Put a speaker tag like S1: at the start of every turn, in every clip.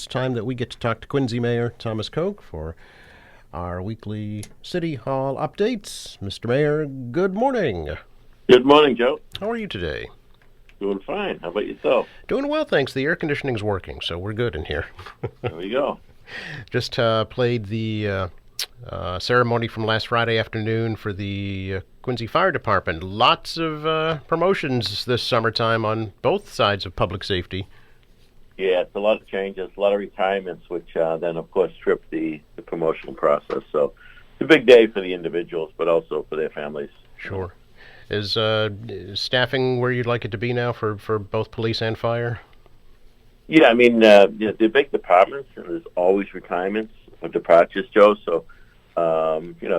S1: it's time that we get to talk to Quincy Mayor Thomas Koch for our weekly City Hall updates. Mr. Mayor, good morning.
S2: Good morning, Joe.
S1: How are you today?
S2: Doing fine. How about yourself?
S1: Doing well, thanks. The air conditioning's working, so we're good in here.
S2: There we go.
S1: Just played the ceremony from last Friday afternoon for the Quincy Fire Department. Lots of promotions this summertime on both sides of public safety.
S2: Yeah, it's a lot of changes, a lot of retirements, which then, of course, trip the promotional process. So it's a big day for the individuals, but also for their families.
S1: Sure. Is staffing where you'd like it to be now for both police and fire?
S2: Yeah, I mean, they're big departments, and there's always retirements or departures, Joe. So,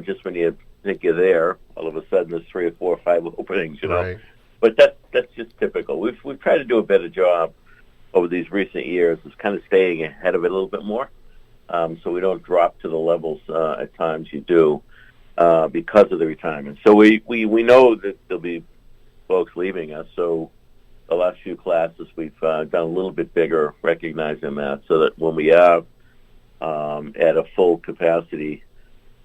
S2: just when you think you're there, all of a sudden there's 3 or 4 or 5 openings,
S1: Right.
S2: But that's just typical. We've tried to do a better job over these recent years is kind of staying ahead of it a little bit more, so we don't drop to the levels at times you do because of the retirement. So we know that there'll be folks leaving us. So the last few classes we've done a little bit bigger, recognizing that, so that when we are at a full capacity,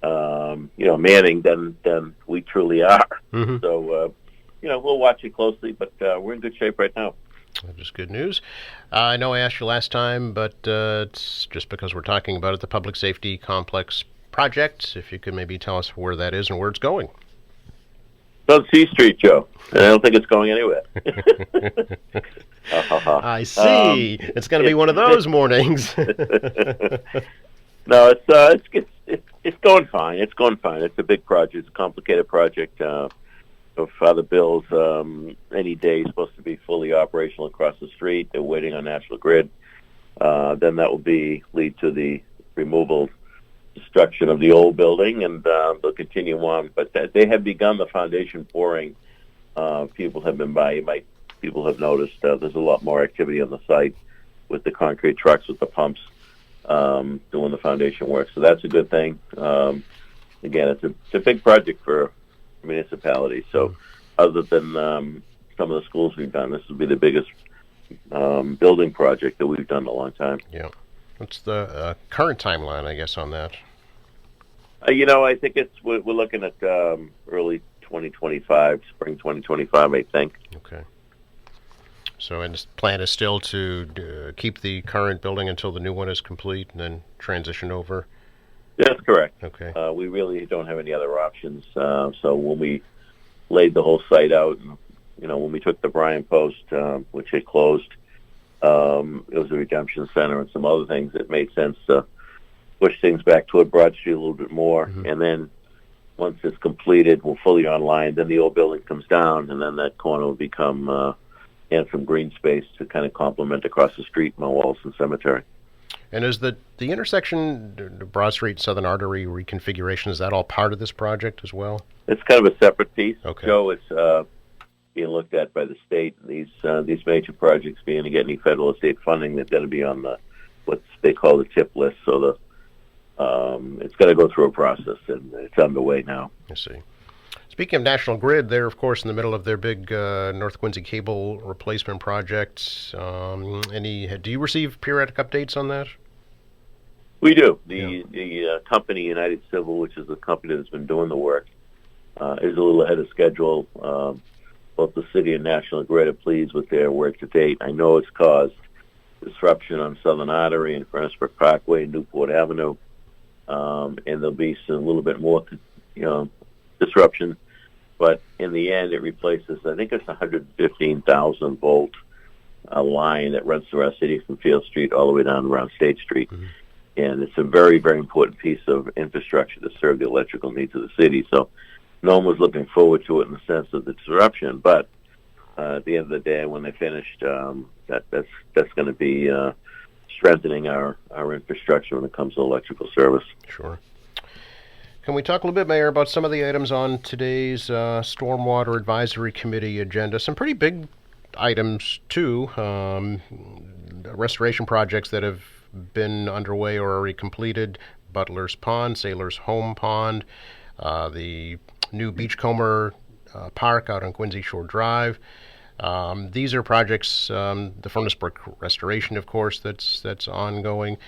S2: manning, then we truly are.
S1: Mm-hmm.
S2: So we'll watch it closely, but we're in good shape right now.
S1: Just good news. I know I asked you last time, but it's just because we're talking about it, the Public Safety Complex project. If you could maybe tell us where that is and where it's going.
S2: It's on C Street, Joe, and I don't think it's going anywhere.
S1: I see. It's going to be one of those mornings.
S2: No, it's going fine. It's going fine. It's a big project. It's a complicated project. Father Bill's any day is supposed to be fully operational across the street. They're waiting on National Grid. Then that will lead to the removal, destruction of the old building, and they'll continue on. But they have begun the foundation pouring. People have been by. People have noticed there's a lot more activity on the site with the concrete trucks, with the pumps doing the foundation work. So that's a good thing. Again, it's a big project for municipality. So other than some of the schools we've done, this will be the biggest building project that we've done in a long time.
S1: Yeah. What's the current timeline, I guess, on that?
S2: I think we're looking at early 2025, spring 2025, I think.
S1: Okay. So, and the plan is still to keep the current building until the new one is complete and then transition over?
S2: That's correct.
S1: Okay.
S2: We really don't have any other options. So when we laid the whole site out, when we took the Bryan Post, which had closed, it was a redemption center and some other things, it made sense to push things back toward Broad Street a little bit more. Mm-hmm. And then once it's completed, we're fully online, then the old building comes down, and then that corner will become and some green space to kind of complement across the street, Mount Wallison Cemetery.
S1: And is the intersection, the Broad Street Southern Artery reconfiguration, is that all part of this project as well?
S2: It's kind of a separate piece.
S1: Okay.
S2: Joe, it's being looked at by the state. These major projects being to get any federal or state funding, they're going to be on what they call the TIP list. So it's going to go through a process, and it's underway now.
S1: I see. Speaking of National Grid, they're, of course, in the middle of their big North Quincy cable replacement project. Do you receive periodic updates on that?
S2: We do. The company, United Civil, which is the company that's been doing the work, is a little ahead of schedule. Both the city and National Grid are pleased with their work to date. I know it's caused disruption on Southern Artery and Furnace Brook Parkway and Newport Avenue, and there'll be a little bit more, disruption. But in the end, it replaces, I think it's 115,000 volt line that runs through our city from Field Street all the way down around State Street. Mm-hmm. And it's a very, very important piece of infrastructure to serve the electrical needs of the city. So no one was looking forward to it in the sense of the disruption. But at the end of the day, when they finished, that's going to be strengthening our infrastructure when it comes to electrical service.
S1: Sure. Can we talk a little bit, Mayor, about some of the items on today's Stormwater Advisory Committee agenda? Some pretty big items, too. Restoration projects that have been underway or already completed. Butler's Pond, Sailor's Home Pond, the new Beachcomber Park out on Quincy Shore Drive. These are projects, the Furnace Brook restoration, of course, that's ongoing.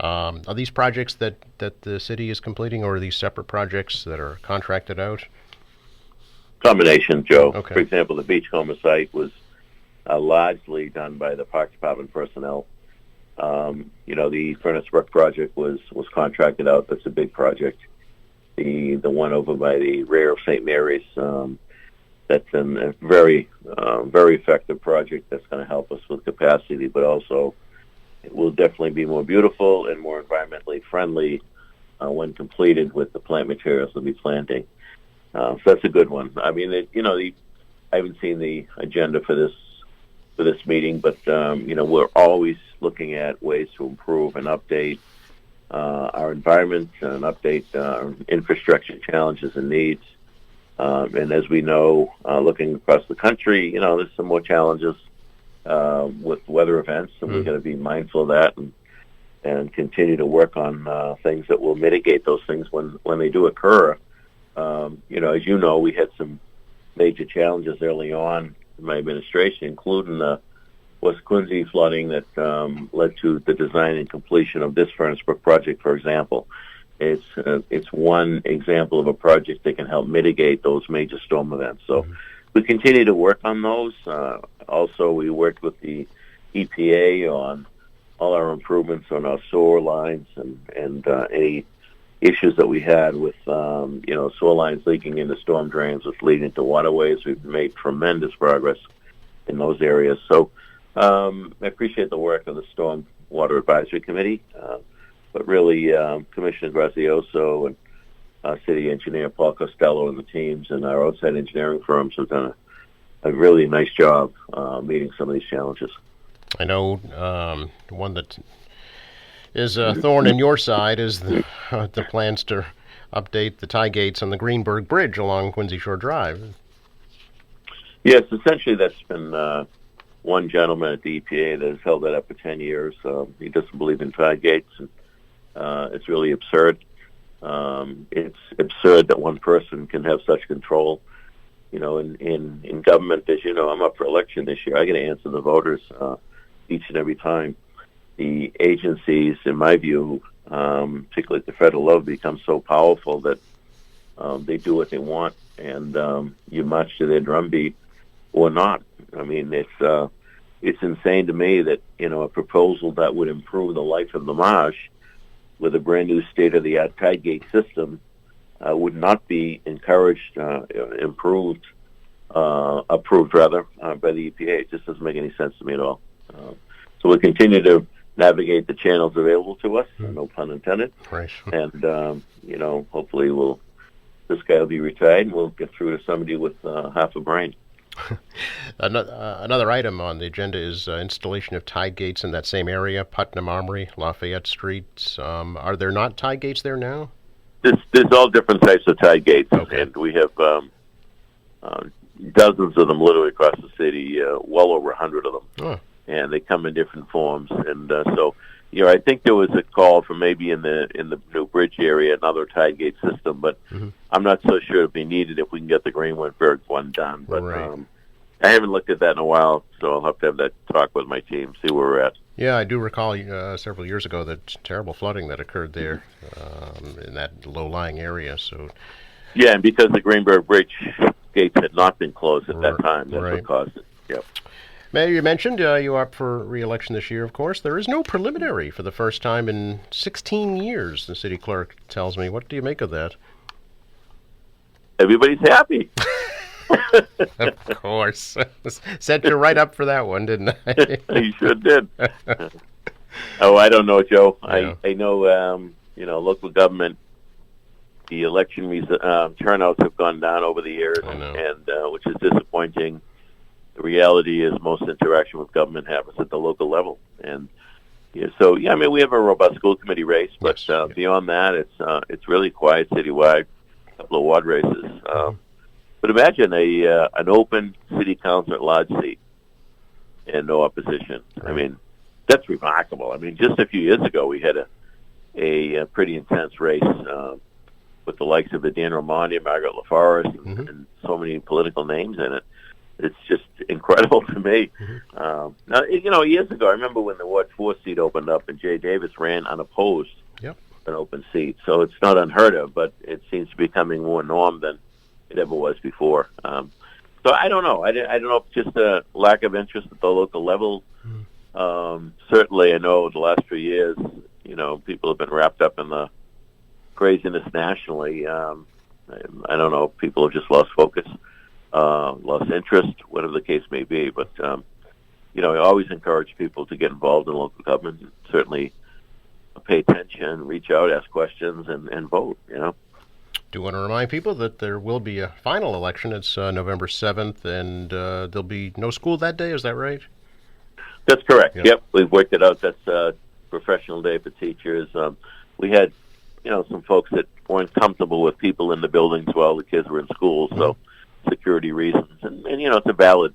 S1: Are these projects that the city is completing, or are these separate projects that are contracted out?
S2: Combination, Joe.
S1: Okay.
S2: For example, the Beachcomber site was largely done by the Parks Department personnel. The Furnace Brook project was contracted out. That's a big project. The one over by the rear of St. Mary's, that's a very effective project that's going to help us with capacity, but also it will definitely be more beautiful and more environmentally friendly when completed with the plant materials we'll be planting. So that's a good one. I mean, I haven't seen the agenda for this meeting, but we're always looking at ways to improve and update our environment and update our infrastructure challenges and needs. And as we know, looking across the country, there's some more challenges with weather events, and we're going to be mindful of that and continue to work on things that will mitigate those things when they do occur. As you know, we had some major challenges early on in my administration, including the West Quincy flooding that led to the design and completion of this Furnace Brook project, for example. It's one example of a project that can help mitigate those major storm events. So we continue to work on those. Also, we worked with the EPA on all our improvements on our sewer lines and any issues that we had with sewer lines leaking into storm drains, which leading to waterways. We've made tremendous progress in those areas. So I appreciate the work of the Storm Water Advisory Committee, but really Commissioner Grazioso and City Engineer Paul Costello and the teams and our outside engineering firms have done a really nice job meeting some of these challenges.
S1: I know one that is a thorn in your side is the plans to update the tie gates on the Greenberg Bridge along Quincy Shore Drive.
S2: Yes, essentially that's been one gentleman at the EPA that has held that up for 10 years. He doesn't believe in tie gates, and it's really absurd. It's absurd that one person can have such control. In government, as you know, I'm up for election this year. I got to answer the voters each and every time. The agencies, in my view, particularly at the federal level, become so powerful that they do what they want, and you march to their drumbeat or not. I mean, it's insane to me that a proposal that would improve the life of the marsh with a brand new state-of-the-art tide gate system would not be encouraged, approved rather by the EPA. It just doesn't make any sense to me at all. So we'll continue to navigate the channels available to us, no pun intended.
S1: Right.
S2: And hopefully this guy will be retired, and we'll get through to somebody with half a brain.
S1: Another item on the agenda is installation of tide gates in that same area, Putnam Armory, Lafayette Streets. Are there not tide gates there now?
S2: There's all different types of tide gates,
S1: okay.
S2: And we have dozens of them literally across the city, well over 100 of them.
S1: Oh.
S2: And they come in different forms. And so, I think there was a call for maybe in the New Bridge area another tide gate system, but I'm not so sure it'd be needed if we can get the Greenberg one done. But
S1: right.
S2: I haven't looked at that in a while, so I'll have that talk with my team, see where we're at.
S1: Yeah, I do recall several years ago that terrible flooding that occurred there in that low-lying area. So,
S2: yeah, and because the Greenberg Bridge gates had not been closed at that time, that's
S1: right.
S2: what caused it. Yep.
S1: Mayor, you mentioned you are up for re-election this year, of course. There is no preliminary for the first time in 16 years, the city clerk tells me. What do you make of that?
S2: Everybody's happy.
S1: Of course. Set you right up for that one, didn't I?
S2: You sure did. Oh, I don't know, Joe.
S1: Yeah.
S2: I know, local government, the election turnouts have gone down over the years, and which is disappointing. The reality is most interaction with government happens at the local level. And we have a robust school committee race, but
S1: yes.
S2: Beyond that, it's really quiet citywide, a couple of ward races. But imagine an open city council at large seat and no opposition.
S1: Right.
S2: I mean, that's remarkable. I mean, just a few years ago, we had a pretty intense race with the likes of Dan Raimondi, Margaret LaForest, and so many political names in it. it's just incredible to me. Now, years ago, I remember when the Ward 4 seat opened up and Jay Davis ran unopposed
S1: Yep.
S2: an open seat. So it's not unheard of, but it seems to be becoming more norm than it ever was before. So I don't know. I don't know if it's just a lack of interest at the local level. Certainly, I know the last few years, people have been wrapped up in the craziness nationally. I don't know if people have just lost focus, lost interest, whatever the case may be. But, I always encourage people to get involved in local government. Certainly pay attention, reach out, ask questions, and vote,
S1: Do want to remind people that there will be a final election. It's November 7th, and there'll be no school that day. Is that right?
S2: That's correct. Yep. We've worked it out. That's a professional day for teachers. We had, some folks that weren't comfortable with people in the buildings while the kids were in school, so security reasons. And it's a valid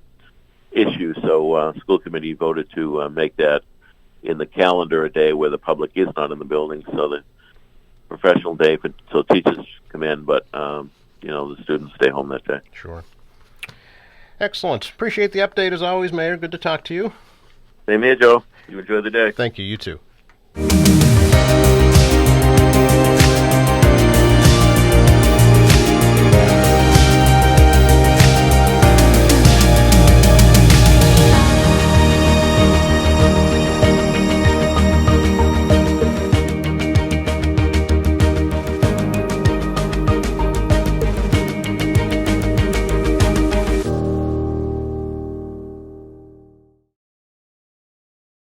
S2: issue, so school committee voted to make that in the calendar a day where the public is not in the building, so the professional day so teachers come in, but the students stay home that day.
S1: Sure. Excellent. Appreciate the update as always, Mayor. Good to talk to you.
S2: Same here, Joe. You enjoy the day.
S1: Thank you. You too.